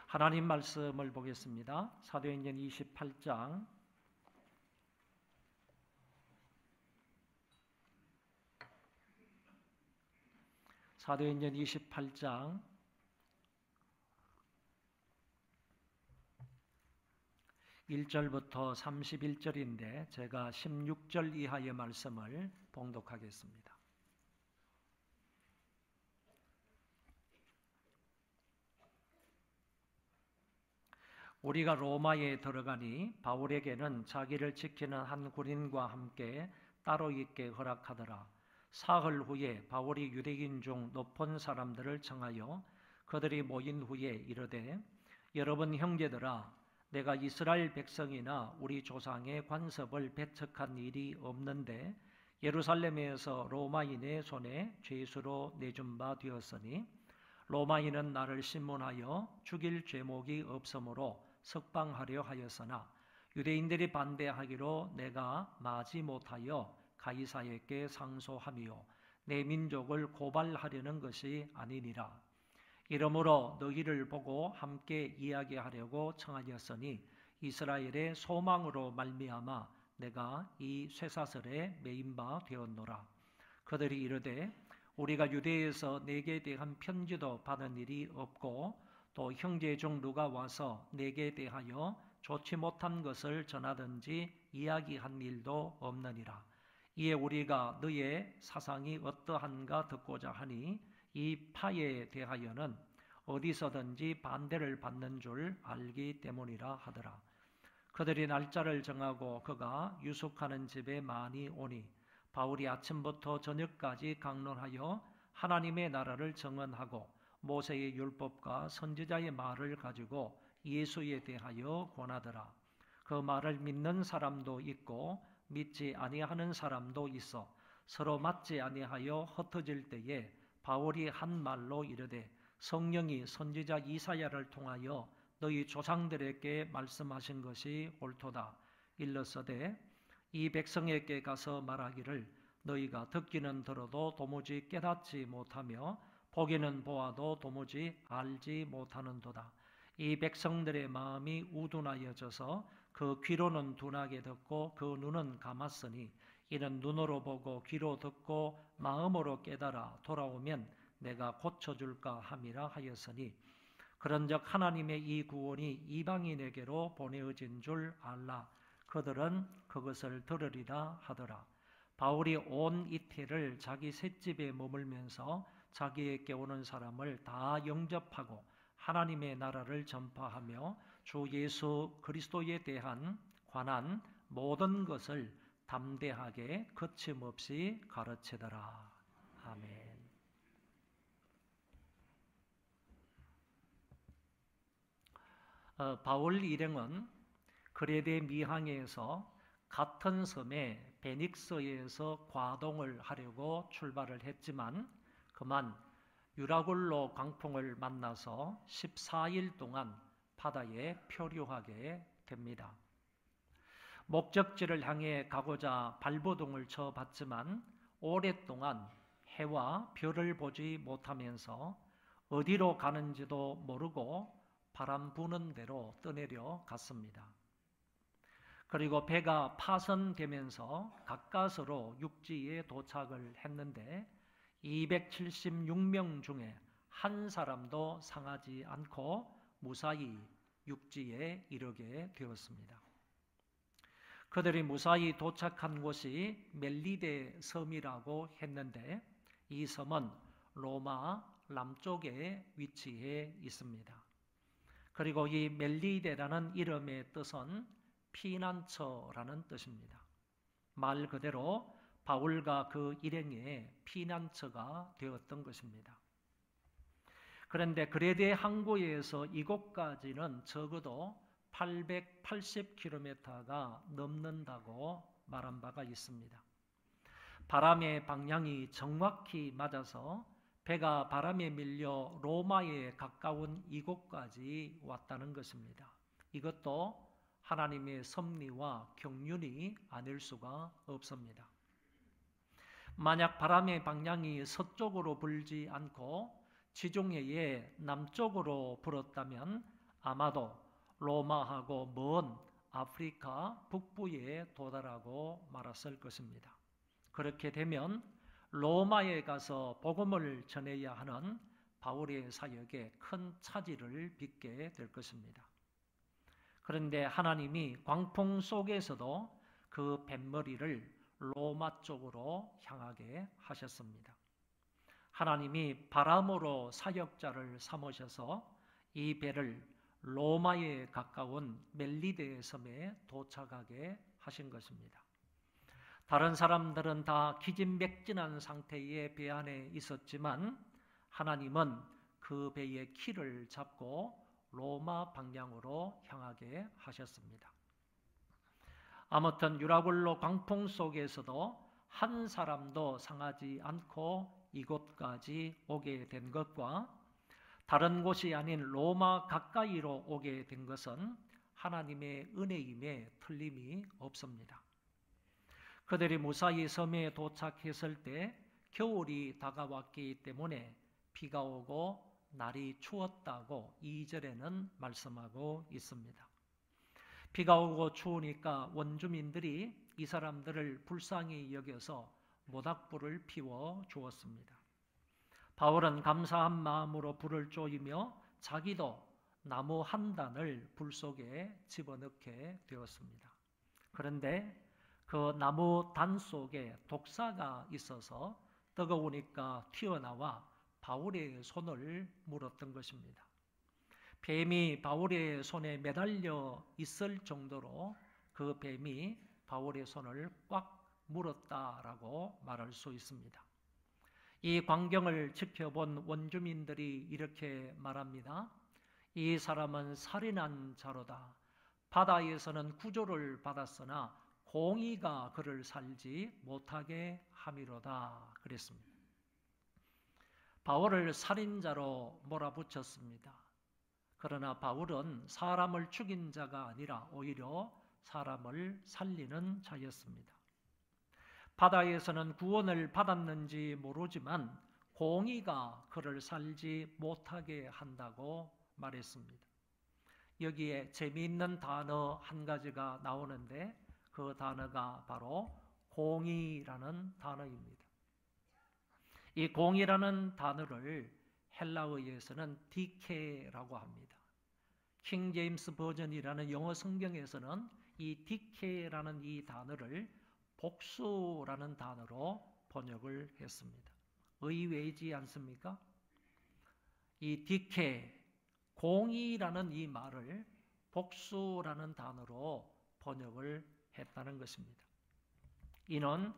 하나님 말씀을 보겠습니다. 사도행전 28장 1절부터 31절인데 제가 16절 이하의 말씀을 봉독하겠습니다. 우리가 로마에 들어가니 바울에게는 자기를 지키는 한 군인과 함께 따로 있게 허락하더라. 사흘 후에 바울이 유대인 중 높은 사람들을 청하여 그들이 모인 후에 이르되, 여러분 형제들아, 내가 이스라엘 백성이나 우리 조상의 관습을 배척한 일이 없는데 예루살렘에서 로마인의 손에 죄수로 내준 바 되었으니 로마인은 나를 신문하여 죽일 죄목이 없으므로 석방하려 하였으나 유대인들이 반대하기로 내가 마지 못하여 가이사에게 상소하며 내 민족을 고발하려는 것이 아니니라. 이러므로 너희를 보고 함께 이야기하려고 청하였으니 이스라엘의 소망으로 말미암아 내가 이 쇠사슬에 매인 바 되었노라. 그들이 이르되, 우리가 유대에서 내게 대한 편지도 받은 일이 없고 또 형제 중 누가 와서 내게 대하여 좋지 못한 것을 전하든지 이야기한 일도 없느니라. 이에 우리가 너의 사상이 어떠한가 듣고자 하니 이 파에 대하여는 어디서든지 반대를 받는 줄 알기 때문이라 하더라. 그들이 날짜를 정하고 그가 유숙하는 집에 많이 오니 바울이 아침부터 저녁까지 강론하여 하나님의 나라를 증언하고 모세의 율법과 선지자의 말을 가지고 예수에 대하여 권하더라. 그 말을 믿는 사람도 있고 믿지 아니하는 사람도 있어 서로 맞지 아니하여 흩어질 때에 바울이 한 말로 이르되, 성령이 선지자 이사야를 통하여 너희 조상들에게 말씀하신 것이 옳도다. 일러서되 이 백성에게 가서 말하기를, 너희가 듣기는 들어도 도무지 깨닫지 못하며 보기는 보아도 도무지 알지 못하는도다. 이 백성들의 마음이 우둔하여져서 그 귀로는 둔하게 듣고 그 눈은 감았으니 이는 눈으로 보고 귀로 듣고 마음으로 깨달아 돌아오면 내가 고쳐줄까 함이라 하였으니, 그런즉 하나님의 이 구원이 이방인에게로 보내어진 줄 알라. 그들은 그것을 들으리라 하더라. 바울이 온 이틀을 자기 셋집에 머물면서 자기에게 오는 사람을 다 영접하고 하나님의 나라를 전파하며 주 예수 그리스도에 대한 관한 모든 것을 담대하게 거침없이 가르치더라. 아멘. 바울 일행은 그레데 미항에서 같은 섬의 베닉스에서 과동을 하려고 출발을 했지만 그만 유라굴로 광풍을 만나서 14일 동안 바다에漂流하게 됩니다. 목적지를 향해 가고자 발버둥을 쳐봤지만 오랫동안 해와 별을 보지 못하면서 어디로 가는지도 모르고 바람 부는 대로 떠내려 갔습니다. 그리고 배가 파선되면서 가까스로 육지에 도착을 했는데 276명 중에 한 사람도 상하지 않고 무사히 육지에 이르게 되었습니다. 그들이 무사히 도착한 곳이 멜리데 섬이라고 했는데 이 섬은 로마 남쪽에 위치해 있습니다. 그리고 이 멜리데라는 이름의 뜻은 피난처라는 뜻입니다. 말 그대로 바울과 그 일행의 피난처가 되었던 것입니다. 그런데 그레데 항구에서 이곳까지는 적어도 880km가 넘는다고 말한 바가 있습니다. 바람의 방향이 정확히 맞아서 배가 바람에 밀려 로마에 가까운 이곳까지 왔다는 것입니다. 이것도 하나님의 섭리와 경륜이 아닐 수가 없습니다. 만약 바람의 방향이 서쪽으로 불지 않고 지중해의 남쪽으로 불었다면 아마도 로마하고 먼 아프리카 북부에 도달하고 말았을 것입니다. 그렇게 되면 로마에 가서 복음을 전해야 하는 바울의 사역에 큰 차질을 빚게 될 것입니다. 그런데 하나님이 광풍 속에서도 그 뱃머리를 로마 쪽으로 향하게 하셨습니다. 하나님이 바람으로 사역자를 삼으셔서 이 배를 로마에 가까운 멜리데 섬에 도착하게 하신 것입니다. 다른 사람들은 다 기진맥진한 상태의 배 안에 있었지만 하나님은 그 배의 키를 잡고 로마 방향으로 향하게 하셨습니다. 아무튼 유라굴로 광풍 속에서도 한 사람도 상하지 않고 이곳까지 오게 된 것과 다른 곳이 아닌 로마 가까이로 오게 된 것은 하나님의 은혜임에 틀림이 없습니다. 그들이 무사히 섬에 도착했을 때 겨울이 다가왔기 때문에 비가 오고 날이 추웠다고 2절에는 말씀하고 있습니다. 비가 오고 추우니까 원주민들이 이 사람들을 불쌍히 여겨서 모닥불을 피워 주었습니다. 바울은 감사한 마음으로 불을 쪼이며 자기도 나무 한 단을 불 속에 집어넣게 되었습니다. 그런데 그 나무 단 속에 독사가 있어서 뜨거우니까 튀어나와 바울의 손을 물었던 것입니다. 뱀이 바울의 손에 매달려 있을 정도로 그 뱀이 바울의 손을 꽉 물었다라고 말할 수 있습니다. 이 광경을 지켜본 원주민들이 이렇게 말합니다. 이 사람은 살인한 자로다. 바다에서는 구조를 받았으나 공의가 그를 살지 못하게 함이로다. 그랬습니다. 바울을 살인자로 몰아붙였습니다. 그러나 바울은 사람을 죽인 자가 아니라 오히려 사람을 살리는 자였습니다. 바다에서는 구원을 받았는지 모르지만 공의가 그를 살지 못하게 한다고 말했습니다. 여기에 재미있는 단어 한 가지가 나오는데 그 단어가 바로 공의라는 단어입니다. 이 공의라는 단어를 헬라어에서는 디케라고 합니다. 킹 제임스 버전이라는 영어 성경에서는 이 디케라는 이 단어를 복수라는 단어로 번역을 했습니다. 의외이지 않습니까? 이 디케, 공의라는 이 말을 복수라는 단어로 번역을 했다는 것입니다. 이는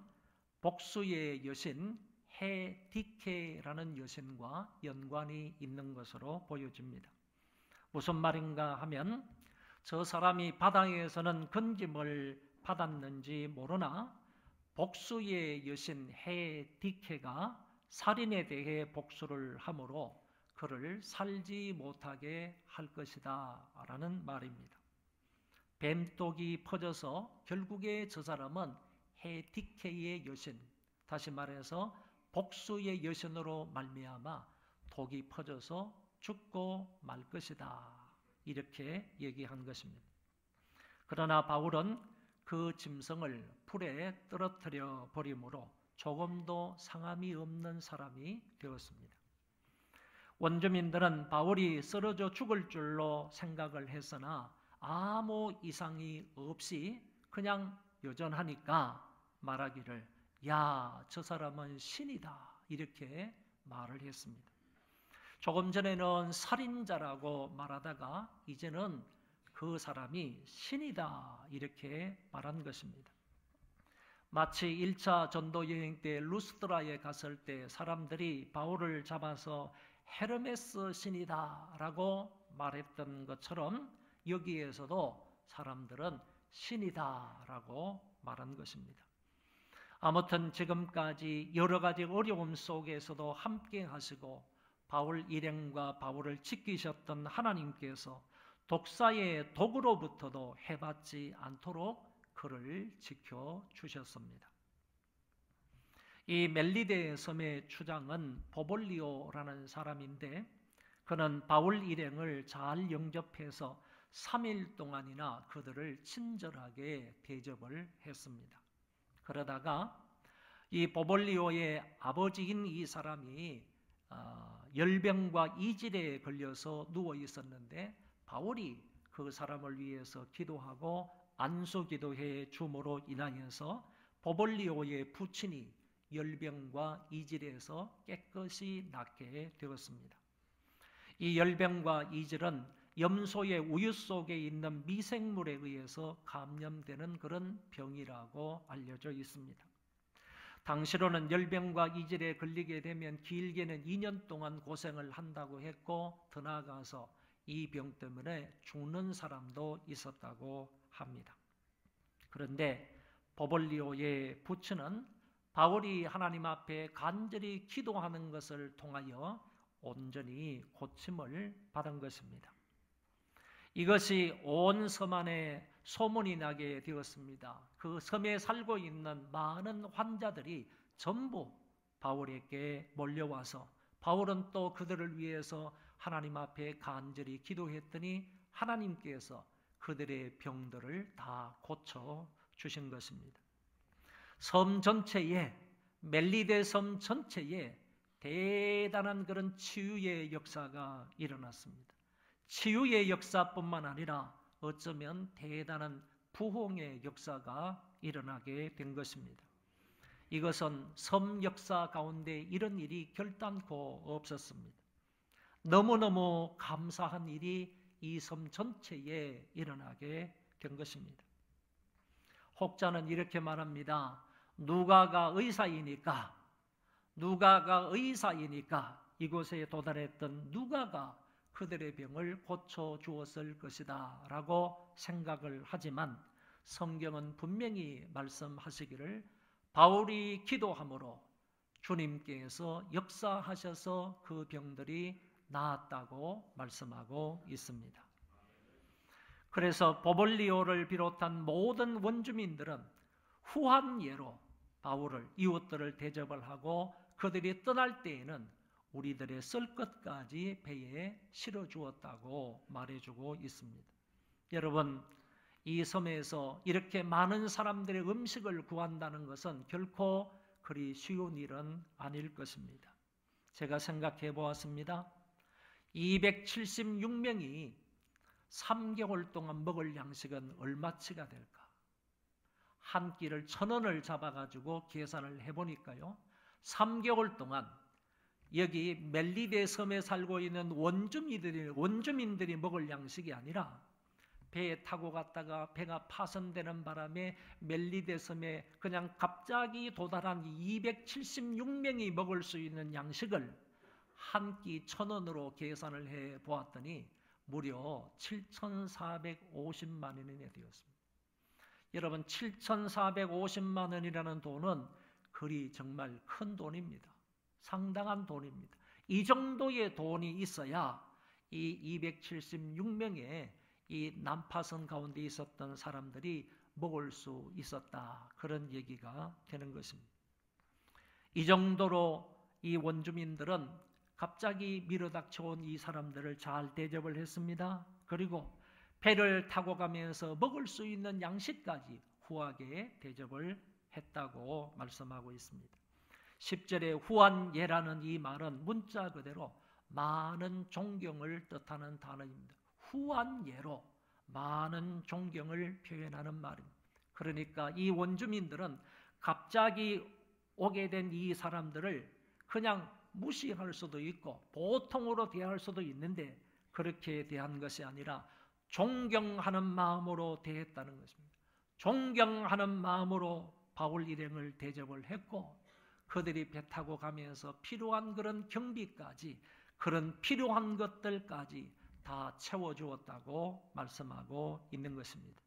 복수의 여신 헤디케라는 여신과 연관이 있는 것으로 보여집니다. 무슨 말인가 하면 저 사람이 바다에서는 건짐을 받았는지 모르나 복수의 여신 헤디케가 살인에 대해 복수를 함으로 그를 살지 못하게 할 것이다 라는 말입니다. 뱀독이 퍼져서 결국에 저 사람은 헤디케의 여신, 다시 말해서 복수의 여신으로 말미암아 독이 퍼져서 죽고 말 것이다 이렇게 얘기한 것입니다. 그러나 바울은 그 짐승을 불에 떨어뜨려 버림으로 조금도 상함이 없는 사람이 되었습니다. 원주민들은 바울이 쓰러져 죽을 줄로 생각을 했으나 아무 이상이 없이 그냥 여전하니까 말하기를 야, 저 사람은 신이다 이렇게 말을 했습니다. 조금 전에는 살인자라고 말하다가 이제는 그 사람이 신이다 이렇게 말한 것입니다. 마치 1차 전도 여행 때 루스드라에 갔을 때 사람들이 바울을 잡아서 헤르메스 신이다 라고 말했던 것처럼 여기에서도 사람들은 신이다 라고 말한 것입니다. 아무튼 지금까지 여러 가지 어려움 속에서도 함께 하시고 바울 일행과 바울을 지키셨던 하나님께서 독사의 독으로부터도 해받지 않도록 그를 지켜주셨습니다. 이 멜리데 섬의 추장은 보볼리오라는 사람인데 그는 바울 일행을 잘 영접해서 3일 동안이나 그들을 친절하게 대접을 했습니다. 그러다가 이 보볼리오의 아버지인 이 사람이 열병과 이질에 걸려서 누워 있었는데 바울이 그 사람을 위해서 기도하고 안수기도회 줌으로 인하여서 보볼리오의 부친이 열병과 이질에서 깨끗이 낫게 되었습니다. 이 열병과 이질은 염소의 우유 속에 있는 미생물에 의해서 감염되는 그런 병이라고 알려져 있습니다. 당시로는 열병과 이질에 걸리게 되면 길게는 2년 동안 고생을 한다고 했고 더 나아가서 이 병 때문에 죽는 사람도 있었다고 합니다. 그런데 보볼리오의 부친은 바울이 하나님 앞에 간절히 기도하는 것을 통하여 온전히 고침을 받은 것입니다. 이것이 온 섬 안에 소문이 나게 되었습니다. 그 섬에 살고 있는 많은 환자들이 전부 바울에게 몰려와서 바울은 또 그들을 위해서 하나님 앞에 간절히 기도했더니 하나님께서 그들의 병들을 다 고쳐 주신 것입니다. 섬 전체에, 멜리데 섬 전체에 대단한 그런 치유의 역사가 일어났습니다. 치유의 역사뿐만 아니라 어쩌면 대단한 부흥의 역사가 일어나게 된 것입니다. 이것은 섬 역사 가운데 이런 일이 결단코 없었습니다. 너무너무 감사한 일이 이 섬 전체에 일어나게 된 것입니다. 혹자는 이렇게 말합니다. 누가가 의사이니까 이곳에 도달했던 누가가 그들의 병을 고쳐주었을 것이다 라고 생각을 하지만 성경은 분명히 말씀하시기를 바울이 기도함으로 주님께서 역사하셔서 그 병들이 나았다고 말씀하고 있습니다. 그래서 보볼리오를 비롯한 모든 원주민들은 후한 예로 바울을, 이웃들을 대접을 하고 그들이 떠날 때에는 우리들의 쓸 것까지 배에 실어주었다고 말해주고 있습니다. 여러분, 이 섬에서 이렇게 많은 사람들의 음식을 구한다는 것은 결코 그리 쉬운 일은 아닐 것입니다. 제가 생각해 보았습니다. 276명이 3개월 동안 먹을 양식은 얼마치가 될까? 한 끼를 1,000원을 잡아가지고 계산을 해보니까요, 3개월 동안 여기 멜리데 섬에 살고 있는 원주민들이 먹을 양식이 아니라 배에 타고 갔다가 배가 파손되는 바람에 멜리데 섬에 그냥 갑자기 도달한 276명이 먹을 수 있는 양식을 한 끼 1,000원으로 계산을 해 보았더니 무려 7,450만 원이 되었습니다. 여러분, 7,450만 원이라는 돈은 그리 정말 큰 돈입니다. 상당한 돈입니다. 이 정도의 돈이 있어야 이 276명의 이 난파선 가운데 있었던 사람들이 먹을 수 있었다, 그런 얘기가 되는 것입니다. 이 정도로 이 원주민들은 갑자기 밀어닥쳐온 이 사람들을 잘 대접을 했습니다. 그리고 배를 타고 가면서 먹을 수 있는 양식까지 후하게 대접을 했다고 말씀하고 있습니다. 10절에 후한예라는 이 말은 문자 그대로 많은 존경을 뜻하는 단어입니다. 후한예로 많은 존경을 표현하는 말입니다. 그러니까 이 원주민들은 갑자기 오게 된 이 사람들을 그냥 무시할 수도 있고 보통으로 대할 수도 있는데 그렇게 대한 것이 아니라 존경하는 마음으로 대했다는 것입니다. 존경하는 마음으로 바울 일행을 대접을 했고 그들이 배 타고 가면서 필요한 그런 경비까지, 그런 필요한 것들까지 다 채워주었다고 말씀하고 있는 것입니다.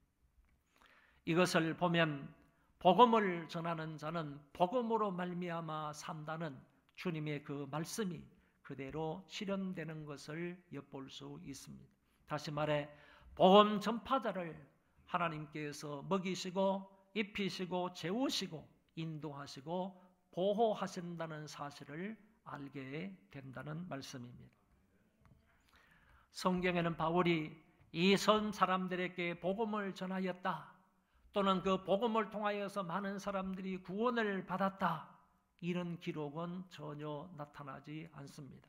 이것을 보면 복음을 전하는 자는 복음으로 말미암아 산다는 주님의 그 말씀이 그대로 실현되는 것을 엿볼 수 있습니다. 다시 말해 복음 전파자를 하나님께서 먹이시고 입히시고 재우시고 인도하시고 보호하신다는 사실을 알게 된다는 말씀입니다. 성경에는 바울이 이 섬 사람들에게 복음을 전하였다, 또는 그 복음을 통하여서 많은 사람들이 구원을 받았다, 이런 기록은 전혀 나타나지 않습니다.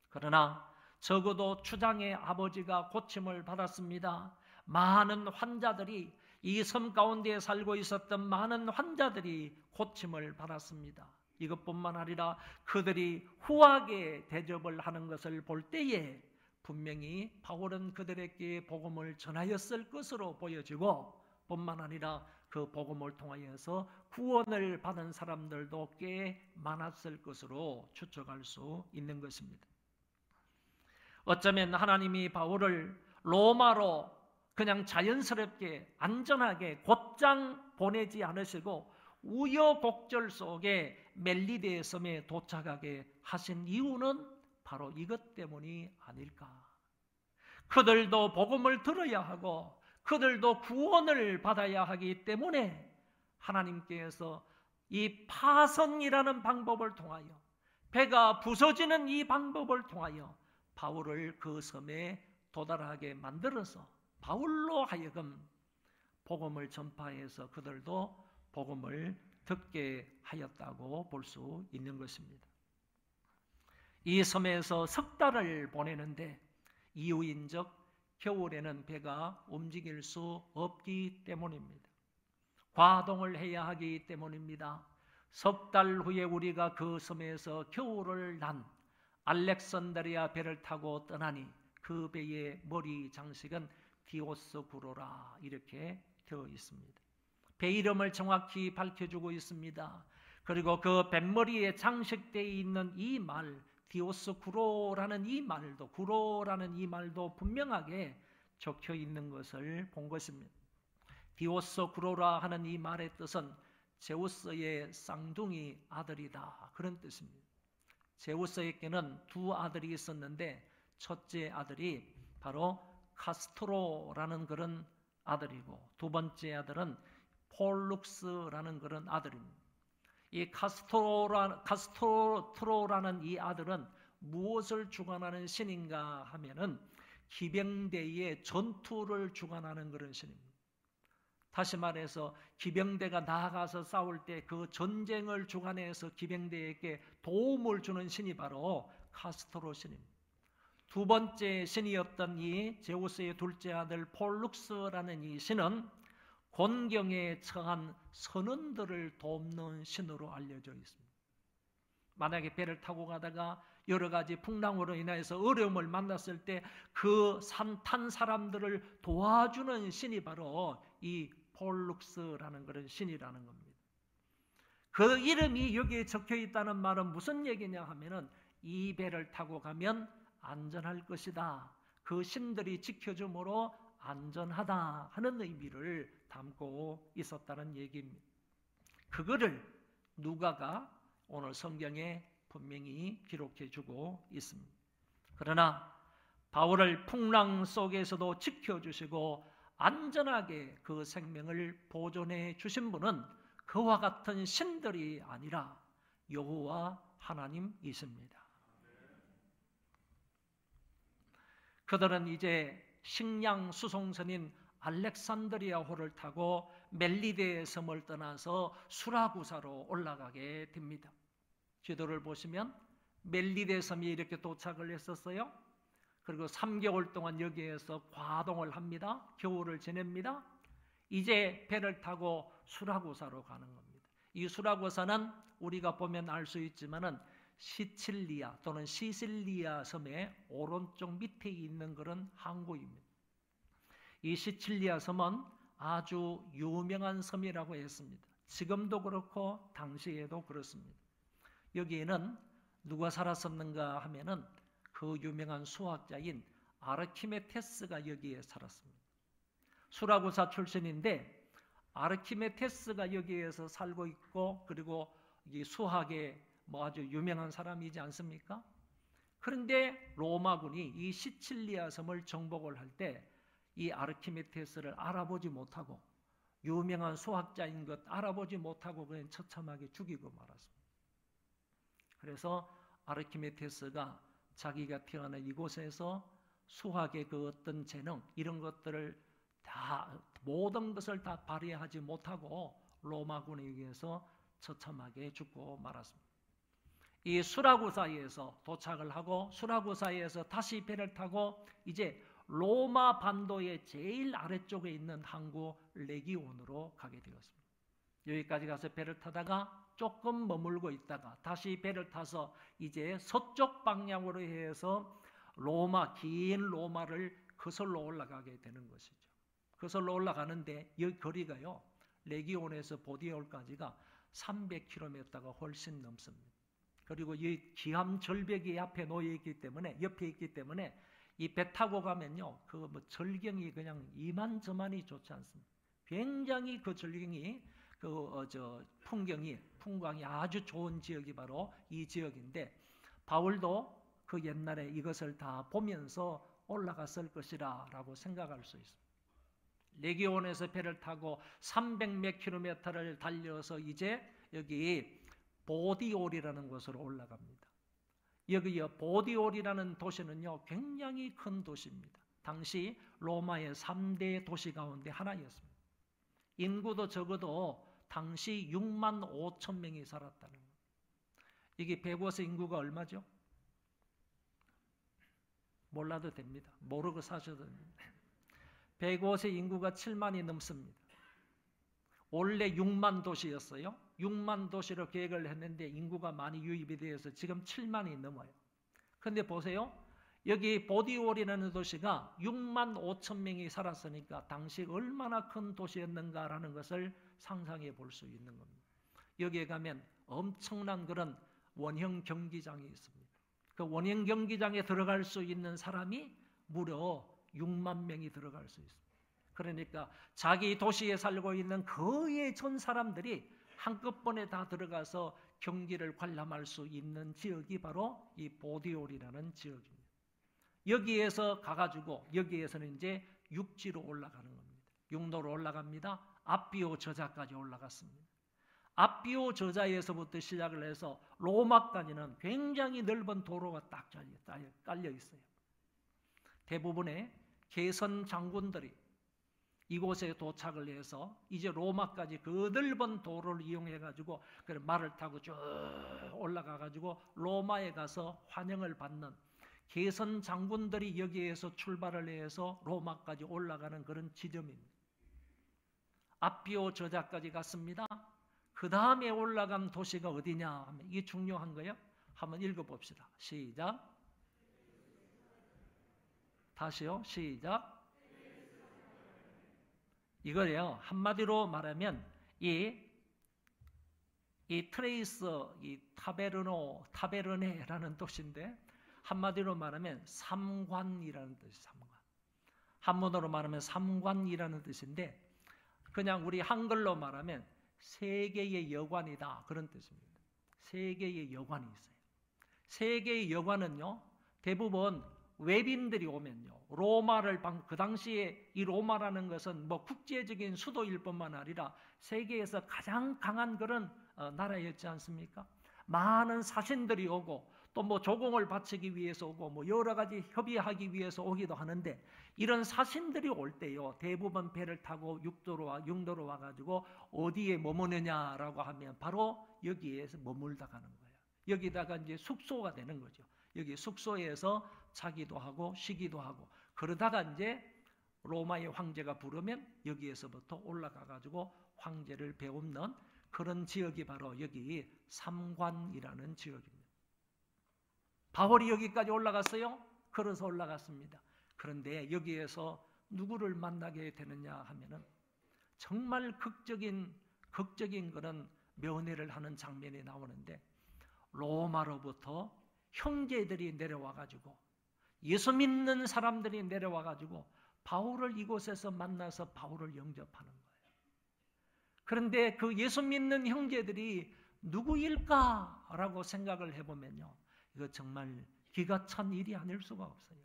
그러나 적어도 추장의 아버지가 고침을 받았습니다. 많은 환자들이, 이 섬 가운데 살고 있었던 많은 환자들이 고침을 받았습니다. 이것뿐만 아니라 그들이 후하게 대접을 하는 것을 볼 때에 분명히 바울은 그들에게 복음을 전하였을 것으로 보여지고, 뿐만 아니라 그 복음을 통하여서 구원을 받은 사람들도 꽤 많았을 것으로 추측할 수 있는 것입니다. 어쩌면 하나님이 바울을 로마로 그냥 자연스럽게 안전하게 곧장 보내지 않으시고 우여곡절 속에 멜리데 섬에 도착하게 하신 이유는 바로 이것 때문이 아닐까. 그들도 복음을 들어야 하고 그들도 구원을 받아야 하기 때문에 하나님께서 이 파선이라는 방법을 통하여, 배가 부서지는 이 방법을 통하여 바울을 그 섬에 도달하게 만들어서 바울로 하여금 복음을 전파해서 그들도 복음을 듣게 하였다고 볼 수 있는 것입니다. 이 섬에서 석 달을 보내는데 이유인적 겨울에는 배가 움직일 수 없기 때문입니다. 과동을 해야 하기 때문입니다. 석 달 후에 우리가 그 섬에서 겨울을 난 알렉산드리아 배를 타고 떠나니 그 배의 머리 장식은 디오스구로라 이렇게 되어 있습니다. 배 이름을 정확히 밝혀주고 있습니다. 그리고 그 뱃머리에 장식되어 있는 이 말, 디오스구로라는 이 말도, 구로라는 이 말도 분명하게 적혀 있는 것을 본 것입니다. 디오스구로라 하는 이 말의 뜻은 제우스의 쌍둥이 아들이다, 그런 뜻입니다. 제우스에게는 두 아들이 있었는데 첫째 아들이 바로 카스토로라는 그런 아들이고 두 번째 아들은 폴룩스라는 그런 아들입니다. 이 카스토로라는 이 아들은 무엇을 주관하는 신인가 하면은 기병대의 전투를 주관하는 그런 신입니다. 다시 말해서 기병대가 나아가서 싸울 때 그 전쟁을 주관해서 기병대에게 도움을 주는 신이 바로 카스토로 신입니다. 두 번째 신이었던 이 제우스의 둘째 아들 폴룩스라는 이 신은 곤경에 처한 선원들을 돕는 신으로 알려져 있습니다. 만약에 배를 타고 가다가 여러 가지 풍랑으로 인해서 어려움을 만났을 때 그 탄 사람들을 도와주는 신이 바로 이 폴룩스라는 그런 신이라는 겁니다. 그 이름이 여기에 적혀 있다는 말은 무슨 얘기냐 하면은 이 배를 타고 가면 안전할 것이다, 그 신들이 지켜주므로 안전하다 하는 의미를 담고 있었다는 얘기입니다. 그거를 누가가 오늘 성경에 분명히 기록해 주고 있습니다. 그러나 바울을 풍랑 속에서도 지켜주시고 안전하게 그 생명을 보존해 주신 분은 그와 같은 신들이 아니라 여호와 하나님이십니다. 그들은 이제 식량 수송선인 알렉산드리아호를 타고 멜리데 섬을 떠나서 수라구사로 올라가게 됩니다. 지도를 보시면 멜리데 섬이 이렇게 도착을 했었어요. 그리고 3개월 동안 여기에서 과동을 합니다. 겨울을 지냅니다. 이제 배를 타고 수라구사로 가는 겁니다. 이 수라구사는 우리가 보면 알 수 있지만은 시칠리아 또는 시실리아 섬의 오른쪽 밑에 있는 그런 항구입니다. 이 시칠리아 섬은 아주 유명한 섬이라고 했습니다. 지금도 그렇고 당시에도 그렇습니다. 여기에는 누가 살았었는가 하면은 그 유명한 수학자인 아르키메테스가 여기에 살았습니다. 수라구사 출신인데 아르키메테스가 여기에서 살고 있고, 그리고 이 수학에 아주 유명한 사람이지 않습니까? 그런데 로마군이 이 시칠리아 섬을 정복을 할 때 이 아르키메테스를 알아보지 못하고, 유명한 수학자인 것 알아보지 못하고 그냥 처참하게 죽이고 말았습니다. 그래서 아르키메테스가 자기가 태어난 이곳에서 수학의 그 어떤 재능 이런 것들을 다 모든 것을 다 발휘하지 못하고 로마군에 의해서 처참하게 죽고 말았습니다. 이 수라구사에서 도착을 하고 수라구사에서 다시 배를 타고 이제 로마 반도의 제일 아래쪽에 있는 항구 레기온으로 가게 되었습니다. 여기까지 가서 배를 타다가 조금 머물고 있다가 다시 배를 타서 이제 서쪽 방향으로 해서 긴 로마를 거슬러 올라가게 되는 것이죠. 거슬러 올라가는데 이 거리가요, 레기온에서 보디올까지가 300km가 훨씬 넘습니다. 그리고 이 기암 절벽이 앞에 놓여 있기 때문에, 옆에 있기 때문에 이 배 타고 가면요, 그 뭐 절경이 그냥 이만저만이 좋지 않습니다. 굉장히 그 절경이 풍광이 아주 좋은 지역이 바로 이 지역인데, 바울도 그 옛날에 이것을 다 보면서 올라갔을 것이라고 생각할 수 있습니다. 레기온에서 배를 타고 300몇 킬로미터를 달려서 이제 여기 보디올이라는 곳으로 올라갑니다. 여기 보디올이라는 도시는요, 굉장히 큰 도시입니다. 당시 로마의 3대 도시 가운데 하나였습니다. 인구도 적어도 당시 6만 5천 명이 살았다는 겁니다. 이게 베고스 인구가 얼마죠? 몰라도 됩니다. 모르고 사셔도 됩니다. 베고스의 인구가 7만이 넘습니다. 원래 6만 도시였어요. 6만 도시로 계획을 했는데 인구가 많이 유입이 되어서 지금 7만이 넘어요. 그런데 보세요. 여기 보디올이라는 도시가 6만 5천 명이 살았으니까 당시 얼마나 큰 도시였는가라는 것을 상상해 볼 수 있는 겁니다. 여기에 가면 엄청난 그런 원형 경기장이 있습니다. 그 원형 경기장에 들어갈 수 있는 사람이 무려 6만 명이 들어갈 수 있습니다. 그러니까 자기 도시에 살고 있는 거의 전 사람들이 한꺼번에 다 들어가서 경기를 관람할 수 있는 지역이 바로 이 보디올이라는 지역입니다. 여기에서 가가지고 여기에서는 이제 육지로 올라가는 겁니다. 육로로 올라갑니다. 아비오 저자까지 올라갔습니다. 아비오 저자에서부터 시작을 해서 로마까지는 굉장히 넓은 도로가 딱 깔려 있어요. 대부분의 개선 장군들이 이곳에 도착을 해서 이제 로마까지 그 넓은 도로를 이용해가지고 말을 타고 쭉 올라가가지고 로마에 가서 환영을 받는 개선 장군들이 여기에서 출발을 해서 로마까지 올라가는 그런 지점입니다. 아비오 저자까지 갔습니다. 그 다음에 올라간 도시가 어디냐 하면 이게 중요한 거예요. 한번 읽어봅시다. 시작. 다시요. 시작. 이거예요. 한마디로 말하면 이 트레이스, 이 타베르네라는 도시인데 한마디로 말하면 삼관이라는 뜻이 삼관. 한문으로 말하면 삼관이라는 뜻인데 그냥 우리 한글로 말하면 세계의 여관이다 그런 뜻입니다. 세계의 여관이 있어요. 세계의 여관은요 대부분 외빈들이 오면요 로마를 그 당시에 이 로마라는 것은 뭐 국제적인 수도일 뿐만 아니라 세계에서 가장 강한 그런 나라였지 않습니까? 많은 사신들이 오고 또 뭐 조공을 바치기 위해서 오고 뭐 여러 가지 협의하기 위해서 오기도 하는데 이런 사신들이 올 때요 대부분 배를 타고 육도로 와가지고 어디에 머무느냐라고 하면 바로 여기에서 머물다 가는 거예요. 여기다가 이제 숙소가 되는 거죠. 여기 숙소에서 자기도 하고 쉬기도 하고 그러다가 이제 로마의 황제가 부르면 여기에서부터 올라가가지고 황제를 배웁는 그런 지역이 바로 여기 삼관이라는 지역입니다. 바울이 여기까지 올라갔어요? 걸어서 올라갔습니다. 그런데 여기에서 누구를 만나게 되느냐 하면은 정말 극적인 그런 면회를 하는 장면이 나오는데 로마로부터 형제들이 내려와가지고 예수 믿는 사람들이 내려와가지고 바울을 이곳에서 만나서 바울을 영접하는 거예요. 그런데 그 예수 믿는 형제들이 누구일까라고 생각을 해보면요 이거 정말 기가 찬 일이 아닐 수가 없어요.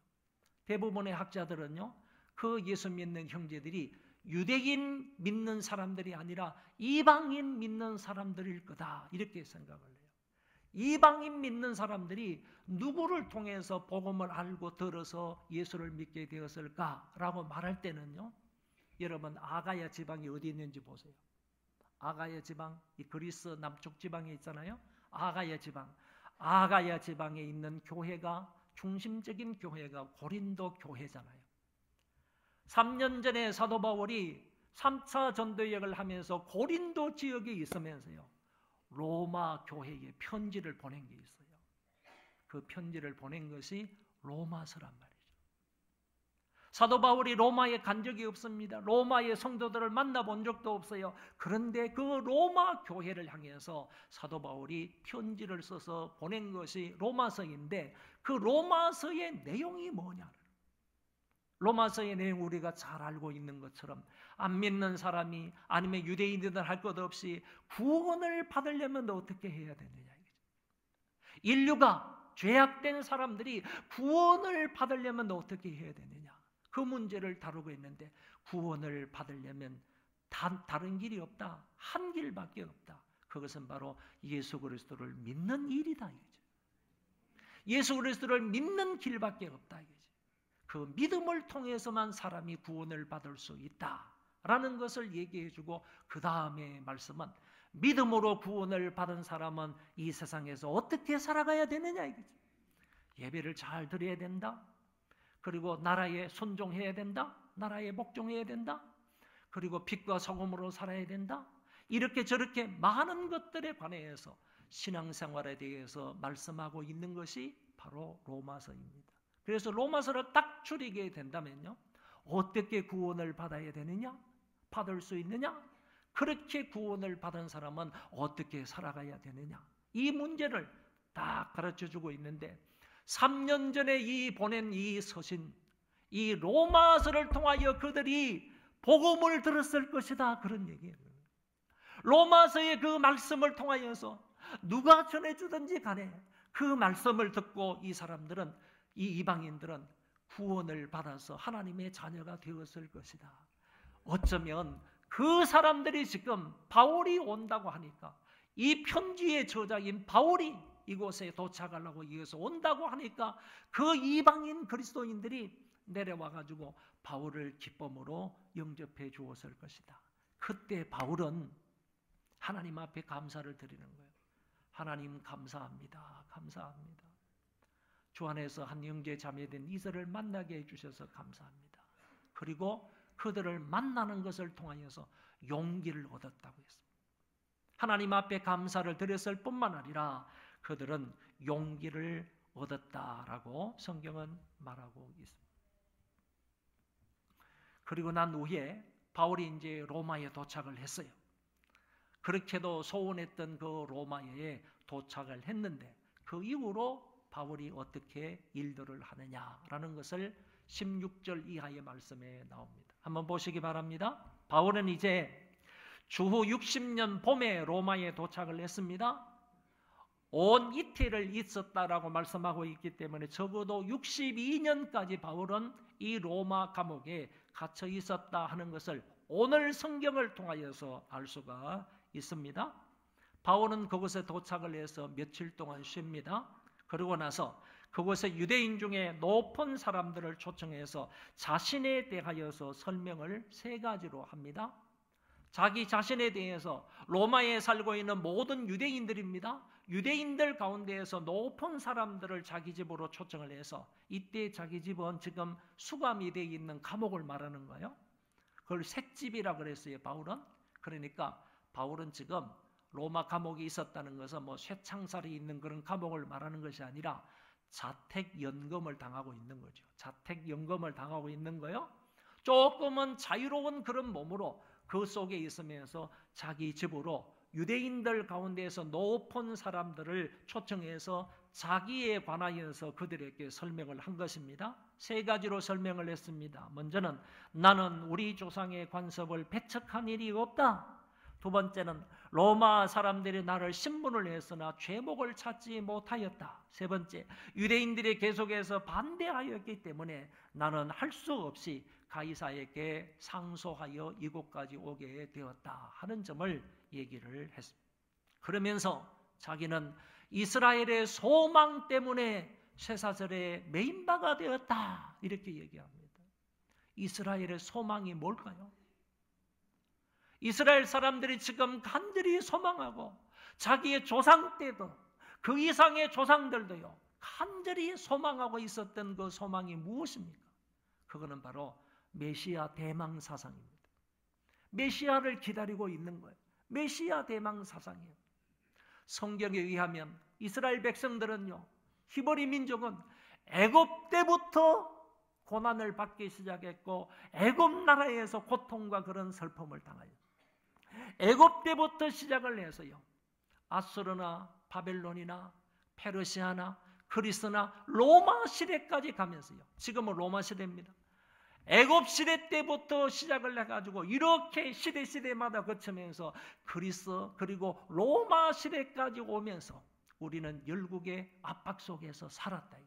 대부분의 학자들은요 그 예수 믿는 형제들이 유대인 믿는 사람들이 아니라 이방인 믿는 사람들일 거다 이렇게 생각을 해요. 이방인 믿는 사람들이 누구를 통해서 복음을 알고 들어서 예수를 믿게 되었을까라고 말할 때는요, 여러분 아가야 지방이 어디 있는지 보세요. 아가야 지방, 이 그리스 남쪽 지방에 있잖아요. 아가야 지방에 있는 교회가, 중심적인 교회가 고린도 교회잖아요. 3년 전에 사도 바울이 3차 전도여행을 하면서 고린도 지역에 있으면서요, 로마 교회에 편지를 보낸 게 있어요. 그 편지를 보낸 것이 로마서란 말이죠. 사도 바울이 로마에 간 적이 없습니다. 로마의 성도들을 만나본 적도 없어요. 그런데 그 로마 교회를 향해서 사도 바울이 편지를 써서 보낸 것이 로마서인데, 그 로마서의 내용이 뭐냐? 로마서의 내용 우리가 잘 알고 있는 것처럼 안 믿는 사람이, 아니면 유대인들은 할 것 없이 구원을 받으려면 어떻게 해야 되느냐. 인류가, 죄악된 사람들이 구원을 받으려면 어떻게 해야 되느냐. 그 문제를 다루고 있는데, 구원을 받으려면 다른 길이 없다. 한 길밖에 없다. 그것은 바로 예수 그리스도를 믿는 일이다. 예수 그리스도를 믿는 길밖에 없다. 그 믿음을 통해서만 사람이 구원을 받을 수 있다라는 것을 얘기해주고, 그 다음에 말씀은 믿음으로 구원을 받은 사람은 이 세상에서 어떻게 살아가야 되느냐 이거죠. 예배를 잘 드려야 된다. 그리고 나라에 순종해야 된다. 나라에 복종해야 된다. 그리고 빛과 소금으로 살아야 된다. 이렇게 저렇게 많은 것들에 관해서 신앙생활에 대해서 말씀하고 있는 것이 바로 로마서입니다. 그래서 로마서를 딱 줄이게 된다면요, 어떻게 구원을 받아야 되느냐? 받을 수 있느냐? 그렇게 구원을 받은 사람은 어떻게 살아가야 되느냐? 이 문제를 딱 가르쳐주고 있는데, 3년 전에 보낸 이 서신, 이 로마서를 통하여 그들이 복음을 들었을 것이다, 그런 얘기예요. 로마서의 그 말씀을 통하여서 누가 전해주든지 간에 그 말씀을 듣고 이 사람들은, 이 이방인들은 구원을 받아서 하나님의 자녀가 되었을 것이다. 어쩌면 그 사람들이 지금 바울이 온다고 하니까, 이 편지의 저자인 바울이 이곳에 도착하려고 이어서 온다고 하니까 그 이방인 그리스도인들이 내려와가지고 바울을 기쁨으로 영접해 주었을 것이다. 그때 바울은 하나님 앞에 감사를 드리는 거예요. 하나님 감사합니다. 감사합니다. 주 안에서 한 형제 자매된 이들을 만나게 해주셔서 감사합니다. 그리고 그들을 만나는 것을 통하여서 용기를 얻었다고 했습니다. 하나님 앞에 감사를 드렸을 뿐만 아니라 그들은 용기를 얻었다라고 성경은 말하고 있습니다. 그리고 난 후에 바울이 이제 로마에 도착을 했어요. 그렇게도 소원했던 그 로마에 도착을 했는데, 그 이후로 바울이 어떻게 일들을 하느냐라는 것을 16절 이하의 말씀에 나옵니다. 한번 보시기 바랍니다. 바울은 이제 주후 60년 봄에 로마에 도착을 했습니다. 온 이틀을 있었다라고 말씀하고 있기 때문에 적어도 62년까지 바울은 이 로마 감옥에 갇혀 있었다 하는 것을 오늘 성경을 통하여서 알 수가 있습니다. 바울은 그곳에 도착을 해서 며칠 동안 쉽니다. 그러고 나서 그곳에 유대인 중에 높은 사람들을 초청해서 자신에 대하여서 설명을 3가지로 합니다. 자기 자신에 대해서, 로마에 살고 있는 모든 유대인들입니다. 유대인들 가운데에서 높은 사람들을 자기 집으로 초청을 해서, 이때 자기 집은 지금 수감이 되어 있는 감옥을 말하는 거예요. 그걸 색집이라고 그랬어요, 바울은. 그러니까 바울은 지금 로마 감옥에 있었다는 것은 뭐 쇠창살이 있는 그런 감옥을 말하는 것이 아니라 자택연금을 당하고 있는 거죠. 자택연금을 당하고 있는 거예요. 조금은 자유로운 그런 몸으로 그 속에 있으면서 자기 집으로 유대인들 가운데에서 높은 사람들을 초청해서 자기에 관하여서 그들에게 설명을 한 것입니다. 3가지로 설명을 했습니다. 먼저는 나는 우리 조상의 관습을 배척한 일이 없다. 두 번째는 로마 사람들이 나를 신문을 했으나 죄목을 찾지 못하였다. 세 번째, 유대인들이 계속해서 반대하였기 때문에 나는 할 수 없이 가이사에게 상소하여 이곳까지 오게 되었다 하는 점을 얘기를 했습니다. 그러면서 자기는 이스라엘의 소망 때문에 쇠사슬에 매인 바가 되었다, 이렇게 얘기합니다. 이스라엘의 소망이 뭘까요? 이스라엘 사람들이 지금 간절히 소망하고 자기의 조상 때도 그 이상의 조상들도요 간절히 소망하고 있었던 그 소망이 무엇입니까? 그거는 바로 메시아 대망 사상입니다. 메시아를 기다리고 있는 거예요. 메시아 대망 사상이에요. 성경에 의하면 이스라엘 백성들은요, 히브리 민족은 애굽 때부터 고난을 받기 시작했고 애굽 나라에서 고통과 그런 슬픔을 당하여 애굽 때부터 시작을 해서요, 아수르나 바벨론이나 페르시아나 그리스나 로마 시대까지 가면서요, 지금은 로마 시대입니다. 애굽 시대 때부터 시작을 해가지고 이렇게 시대마다 거치면서 그리스 그리고 로마 시대까지 오면서 우리는 열국의 압박 속에서 살았다.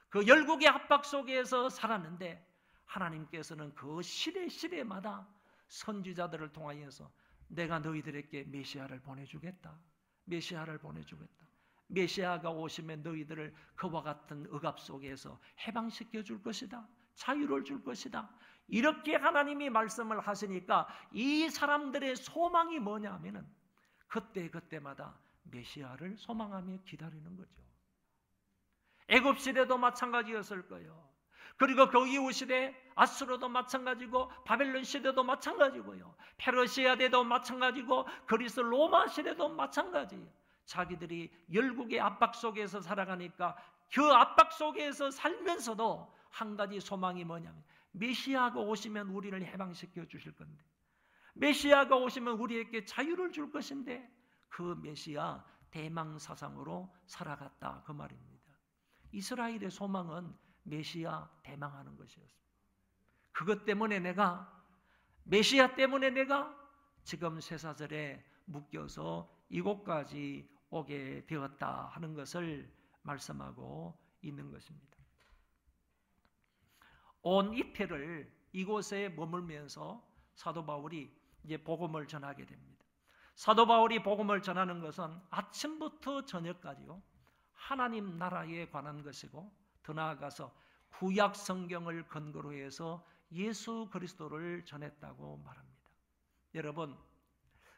그 열국의 압박 속에서 살았는데 하나님께서는 그 시대마다 선지자들을 통하여서 내가 너희들에게 메시아를 보내주겠다. 메시아를 보내주겠다. 메시아가 오시면 너희들을 그와 같은 억압 속에서 해방시켜 줄 것이다. 자유를 줄 것이다. 이렇게 하나님이 말씀을 하시니까 이 사람들의 소망이 뭐냐 하면은 그때마다 메시아를 소망하며 기다리는 거죠. 애굽 시대도 마찬가지였을 거예요. 그리고 그 이후 시대 아수르도 마찬가지고 바벨론 시대도 마찬가지고요. 페르시아 대도 마찬가지고 그리스 로마 시대도 마찬가지예요. 자기들이 열국의 압박 속에서 살아가니까 그 압박 속에서 살면서도 한 가지 소망이 뭐냐면 메시아가 오시면 우리를 해방시켜 주실 건데, 메시아가 오시면 우리에게 자유를 줄 것인데, 그 메시아 대망 사상으로 살아갔다, 그 말입니다. 이스라엘의 소망은 메시아 대망하는 것이었습니다. 그것 때문에 메시아 때문에 내가 지금 쇠사슬에 묶여서 이곳까지 오게 되었다 하는 것을 말씀하고 있는 것입니다. 온 이태를 이곳에 머물면서 사도 바울이 이제 복음을 전하게 됩니다. 사도 바울이 복음을 전하는 것은 아침부터 저녁까지요, 하나님 나라에 관한 것이고, 더 나아가서 구약 성경을 근거로 해서 예수 그리스도를 전했다고 말합니다. 여러분,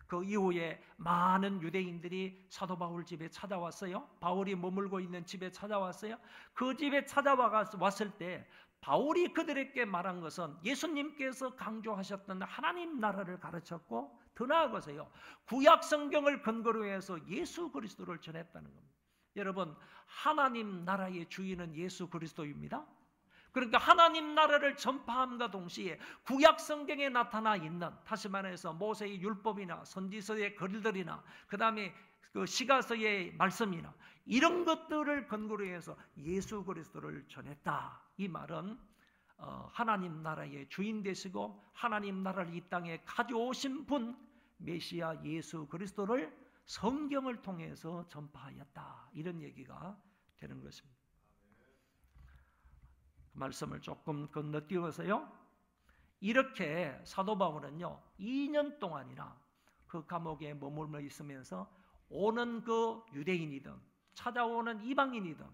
그 이후에 많은 유대인들이 사도 바울 집에 찾아왔어요. 바울이 머물고 있는 집에 찾아왔어요. 그 집에 찾아왔을 때 바울이 그들에게 말한 것은 예수님께서 강조하셨던 하나님 나라를 가르쳤고, 더 나아가서요, 구약 성경을 근거로 해서 예수 그리스도를 전했다는 겁니다. 여러분, 하나님 나라의 주인은 예수 그리스도입니다. 그러니까 하나님 나라를 전파함과 동시에 구약 성경에 나타나 있는, 다시 말해서 모세의 율법이나 선지서의 글들이나 그 다음에 그 시가서의 말씀이나 이런 것들을 근거로 해서 예수 그리스도를 전했다. 이 말은 하나님 나라의 주인 되시고 하나님 나라를 이 땅에 가져오신 분 메시아 예수 그리스도를 성경을 통해서 전파하였다, 이런 얘기가 되는 것입니다. 말씀을 조금 건너뛰어서요, 이렇게 사도 바울은요 2년 동안이나 그 감옥에 머물러 있으면서 오는 그 유대인이든 찾아오는 이방인이든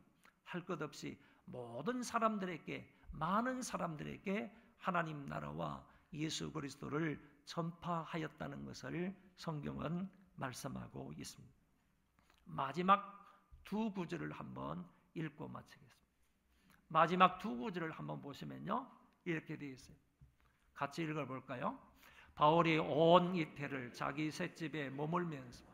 할 것 없이 모든 사람들에게, 많은 사람들에게 하나님 나라와 예수 그리스도를 전파하였다는 것을 성경은 말씀하고 있습니다. 마지막 두 구절을 한번 읽고 마치겠습니다. 마지막 두 구절을 한번 보시면요, 이렇게 되어 있어요. 같이 읽어볼까요? 바울이 온 이태를 자기 셋집에 머물면서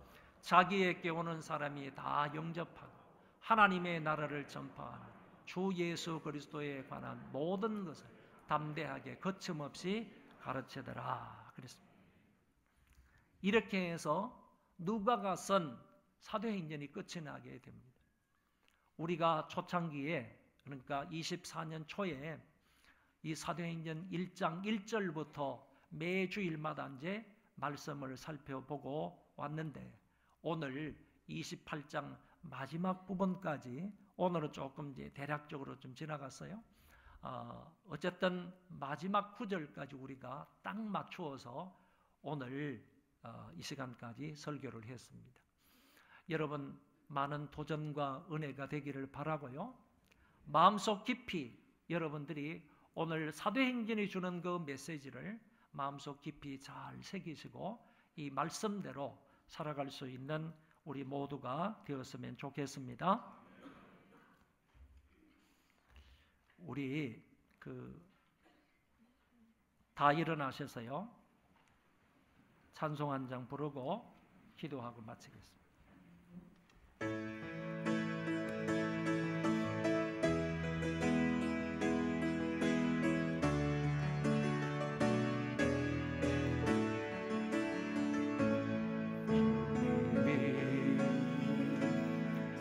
자기에게 오는 사람이 다 영접하고 하나님의 나라를 전파하는 주 예수 그리스도에 관한 모든 것을 담대하게 거침없이 가르치더라 그랬습니다. 이렇게 해서 누가가 쓴 사도행전이 끝이 나게 됩니다. 우리가 초창기에, 그러니까 24년 초에 이 사도행전 1장 1절부터 매주일마다 이제 말씀을 살펴보고 왔는데, 오늘 28장 마지막 부분까지 오늘은 조금 이제 대략적으로 좀 지나갔어요. 어쨌든 마지막 구절까지 우리가 딱 맞추어서 오늘 이 시간까지 설교를 했습니다. 여러분, 많은 도전과 은혜가 되기를 바라고요. 마음속 깊이 여러분들이 오늘 사도행전이 주는 그 메시지를 마음속 깊이 잘 새기시고 이 말씀대로 살아갈 수 있는 우리 모두가 되었으면 좋겠습니다. 우리 다 일어나셔서요, 찬송 한 장 부르고 기도하고 마치겠습니다.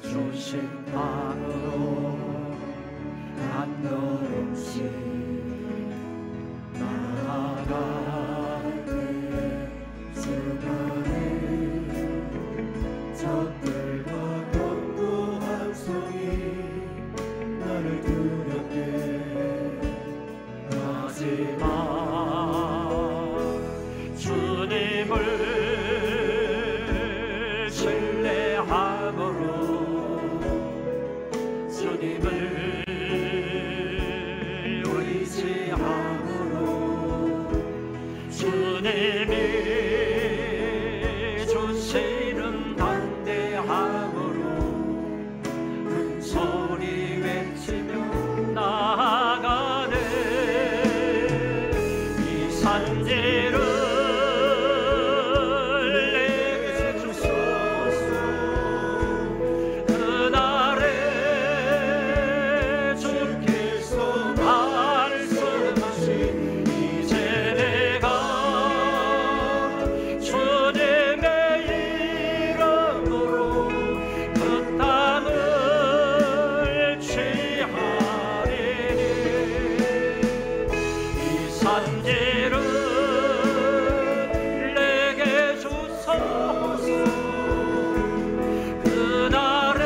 주신 마음으로 한 걸음씩 나아갈 때 주만의 적들과 경고 한 송이 나를 두렵게 하지만 주님을 신뢰함으로 주님을 의지함으로 주님이 주시는 담대함으로 큰 소리 외치며 나아가네. 이 산지를 내게 주소서. 그날에 주께서 말씀하신 이제 내가 주님의 이름으로 그 땅을 취하리니 이 산지를 내게 주소서. 그날에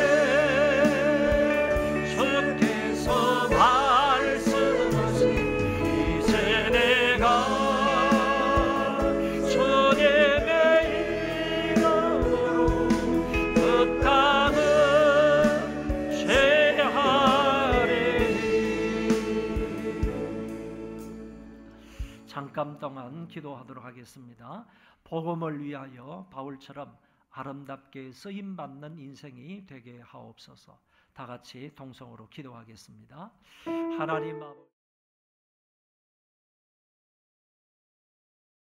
주께서 말씀하신 이제 내가 주님의 이름으로 그 땅을 취하리니. 잠깐 동안 기도하도록 하겠습니다. 복음을 위하여 바울처럼 아름답게 쓰임받는 인생이 되게 하옵소서. 다 같이 동성으로 기도하겠습니다. 하나님 아버지,